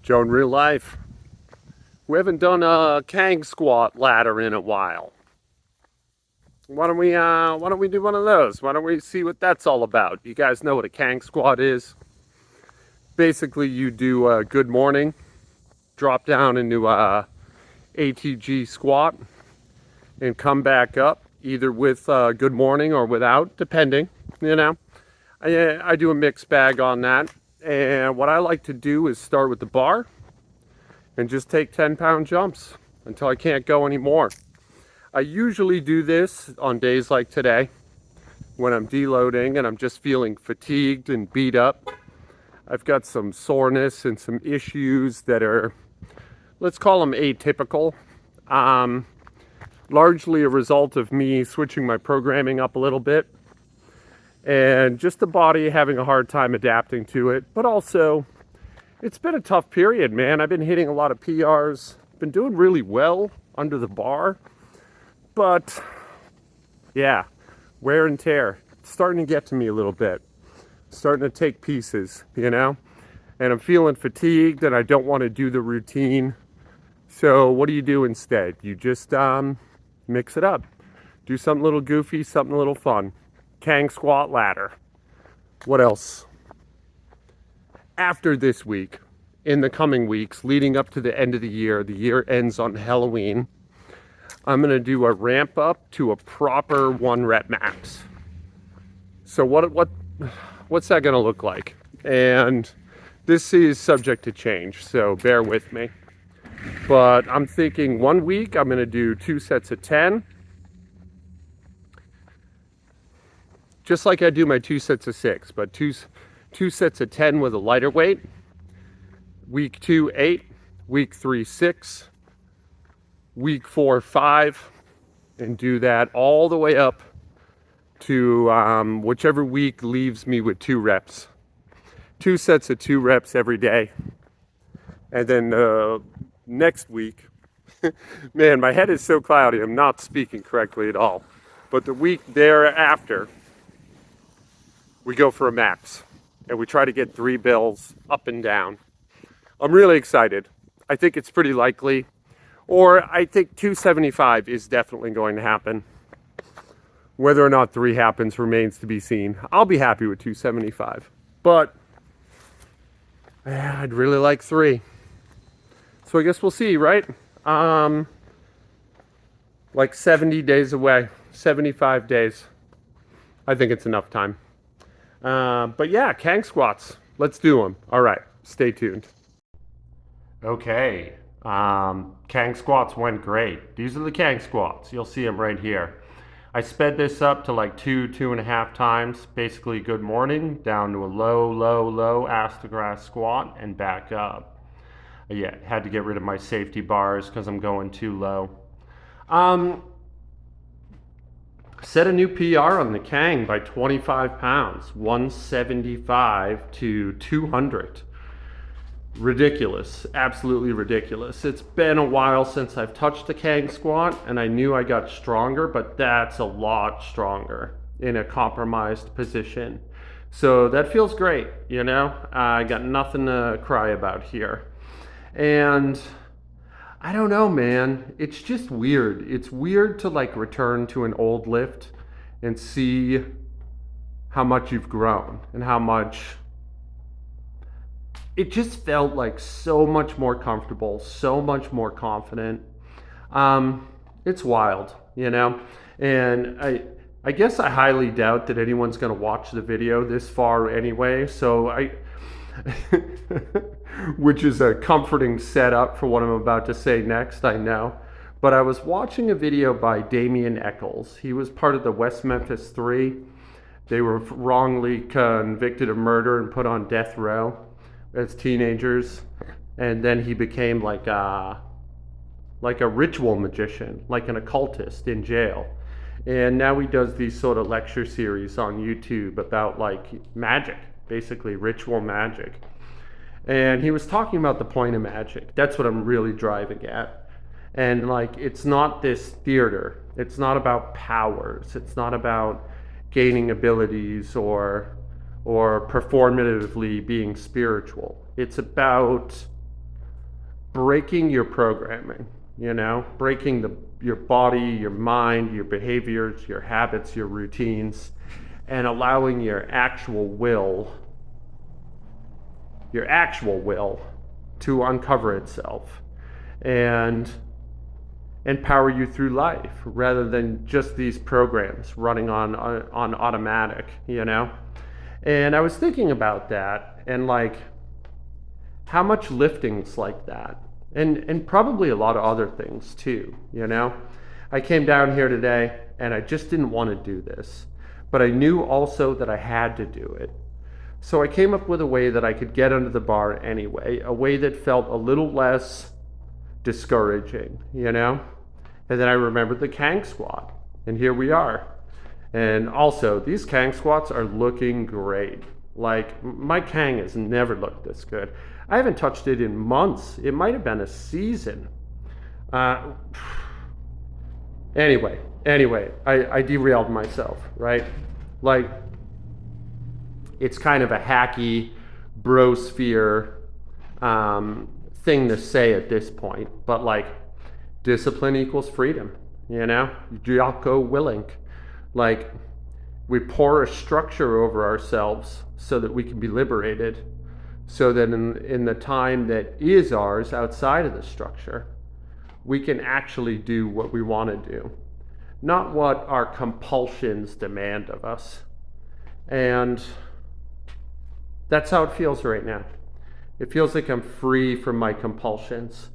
Joe in real life. We haven't done a Kang Squat ladder in a while. Why don't we do one of those? Why don't we see what that's all about? You guys know what a Kang Squat is? Basically, you do a good morning, drop down into a ATG squat, and come back up either with good morning or without, depending. You know, I do a mixed bag on that. And what I like to do is start with the bar and just take 10-pound jumps until I can't go anymore. I usually do this on days like today when I'm deloading and I'm just feeling fatigued and beat up. I've got some soreness and some issues that are, let's call them atypical. Largely a result of me switching my programming up a little bit and just the body having a hard time adapting to it. But also, it's been a tough period, man. I've been hitting a lot of PRs, been doing really well under the bar, but yeah, wear and tear. It's starting to get to me a little bit. Starting to take pieces, you know? And I'm feeling fatigued and I don't want to do the routine. So what do you do instead? You just mix it up. Do something a little goofy, something a little fun. Kang Squat ladder. What else? After this week, in the coming weeks, leading up to the end of the year ends on Halloween, I'm going to do a ramp up to a proper 1 rep max. So what's that going to look like? And this is subject to change, so bear with me. But I'm thinking 1 week, I'm going to do 2 sets of 10. Just like I do my 2 sets of 6, but two sets of 10 with a lighter weight. Week 2, 8. Week 3, 6. Week 4, 5. And do that all the way up to whichever week leaves me with 2 reps. 2 sets of 2 reps every day. And then next week, man, my head is so cloudy, I'm not speaking correctly at all. But the week thereafter, we go for a max. And we try to get 3 bills up and down. I'm really excited. I think it's pretty likely. Or I think 275 is definitely going to happen. Whether or not 3 happens remains to be seen. I'll be happy with 275. But I'd really like 3. So I guess we'll see, right? Like 70 days away. 75 days. I think it's enough time. But yeah, Kang Squats. Let's do them. All right, stay tuned. Okay, Kang Squats went great. These are the Kang Squats. You'll see them right here. I sped this up to like 2.5 times. Basically, good morning, down to a low ass to grass squat and back up. Yeah, had to get rid of my safety bars because I'm going too low. Set a new PR on the Kang by 25 pounds, 175 to 200. Ridiculous, absolutely ridiculous. It's been a while since I've touched the Kang squat and I knew I got stronger, but that's a lot stronger in a compromised position. So that feels great, you know? I got nothing to cry about here. And I don't know, man. It's just weird. It's weird to like return to an old lift and see how much you've grown and how much it just felt like so much more comfortable, so much more confident. It's wild, you know? And I guess I highly doubt that anyone's going to watch the video this far anyway. So which is a comforting setup for what I'm about to say next, I know. But I was watching a video by Damian Eccles. He was part of the West Memphis 3. They were wrongly convicted of murder and put on death row as teenagers. And then he became like a ritual magician, like an occultist in jail. And now he does these sort of lecture series on YouTube about like magic, basically ritual magic. And he was talking about the point of magic. That's what I'm really driving at. And like, it's not this theater. It's not about powers. It's not about gaining abilities or performatively being spiritual. It's about breaking your programming, breaking your body, your mind, your behaviors, your habits, your routines, and allowing your actual will to uncover itself and empower you through life rather than just these programs running on automatic, And I was thinking about that and like how much lifting's like that, and probably a lot of other things too, I came down here today and I just didn't want to do this, but I knew also that I had to do it. So I came up with a way that I could get under the bar anyway, a way that felt a little less discouraging, And then I remembered the Kang squat, and here we are. And also, these Kang squats are looking great. Like, my Kang has never looked this good. I haven't touched it in months. It might have been a season. Anyway, I derailed myself, right? Like, it's kind of a hacky brosphere thing to say at this point, but like, discipline equals freedom, Jocko Willink. Like, we pour a structure over ourselves so that we can be liberated, so that in the time that is ours outside of the structure, we can actually do what we want to do, not what our compulsions demand of us. And that's how it feels right now. It feels like I'm free from my compulsions.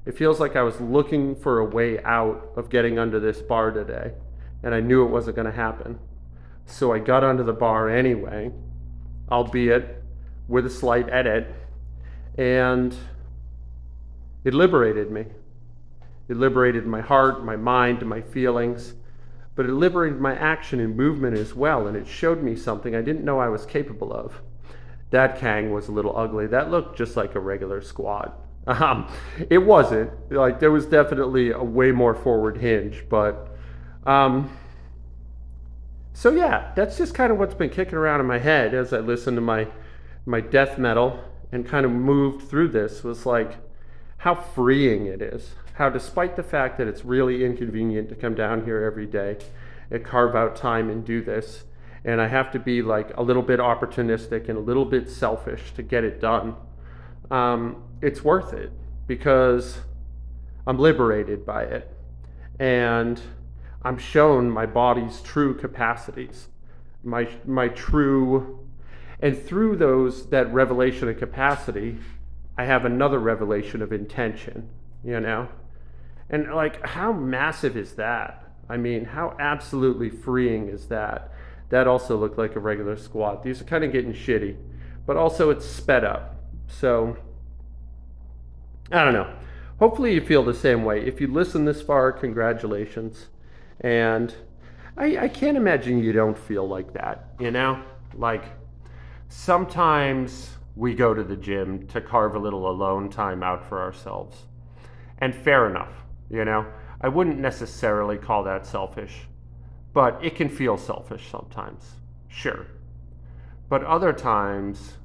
It feels like I was looking for a way out of getting under this bar today, and I knew it wasn't going to happen. So I got under the bar anyway, albeit with a slight edit, and it liberated me. It liberated my heart, my mind, and my feelings, but it liberated my action and movement as well, and it showed me something I didn't know I was capable of. That Kang was a little ugly. That looked just like a regular squat. It wasn't. Like, there was definitely a way more forward hinge, but so yeah, that's just kind of what's been kicking around in my head as I listened to my death metal and kind of moved through this, was like how freeing it is. How, despite the fact that it's really inconvenient to come down here every day and carve out time and do this, and I have to be like a little bit opportunistic and a little bit selfish to get it done, it's worth it because I'm liberated by it, and I'm shown my body's true capacities, my true, and through that revelation of capacity, I have another revelation of intention, And like, how massive is that? I mean, how absolutely freeing is that? That also looked like a regular squat. These are kind of getting shitty, but also it's sped up. So, I don't know. Hopefully you feel the same way. If you listen this far, congratulations. And I can't imagine you don't feel like that, Like, sometimes we go to the gym to carve a little alone time out for ourselves. And fair enough, I wouldn't necessarily call that selfish, but it can feel selfish sometimes, sure. But other times,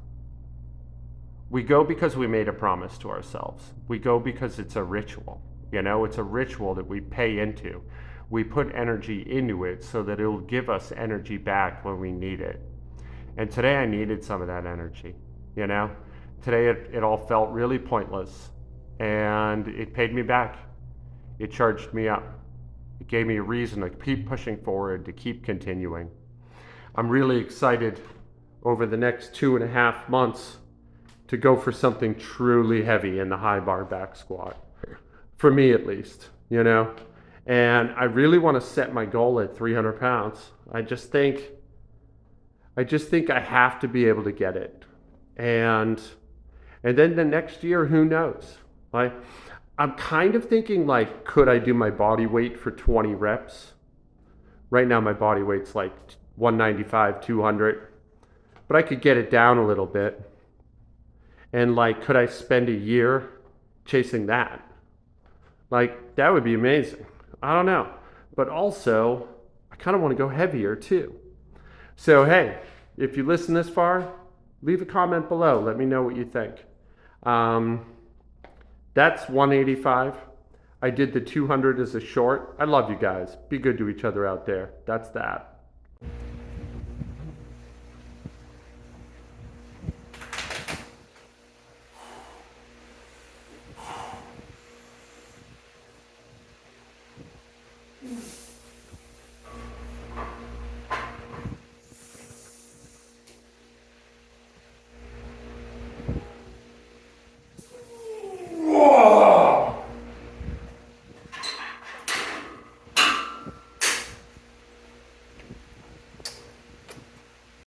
we go because we made a promise to ourselves. We go because it's a ritual, it's a ritual that we pay into. We put energy into it so that it'll give us energy back when we need it. And today I needed some of that energy, Today it all felt really pointless, and it paid me back. It charged me up. It gave me a reason to keep pushing forward, to keep continuing. I'm really excited over the next 2.5 months to go for something truly heavy in the high bar back squat. For me at least, And I really want to set my goal at 300 pounds. I just think I have to be able to get it. And then the next year, who knows? Like, I'm kind of thinking, like, could I do my body weight for 20 reps? Right now my body weight's like 195, 200, but I could get it down a little bit. And like, could I spend a year chasing that? Like, that would be amazing. I don't know. But also, I kind of want to go heavier too. So hey, if you listen this far, leave a comment below. Let me know what you think. That's 185. I did the 200 as a short. I love you guys. Be good to each other out there. That's that.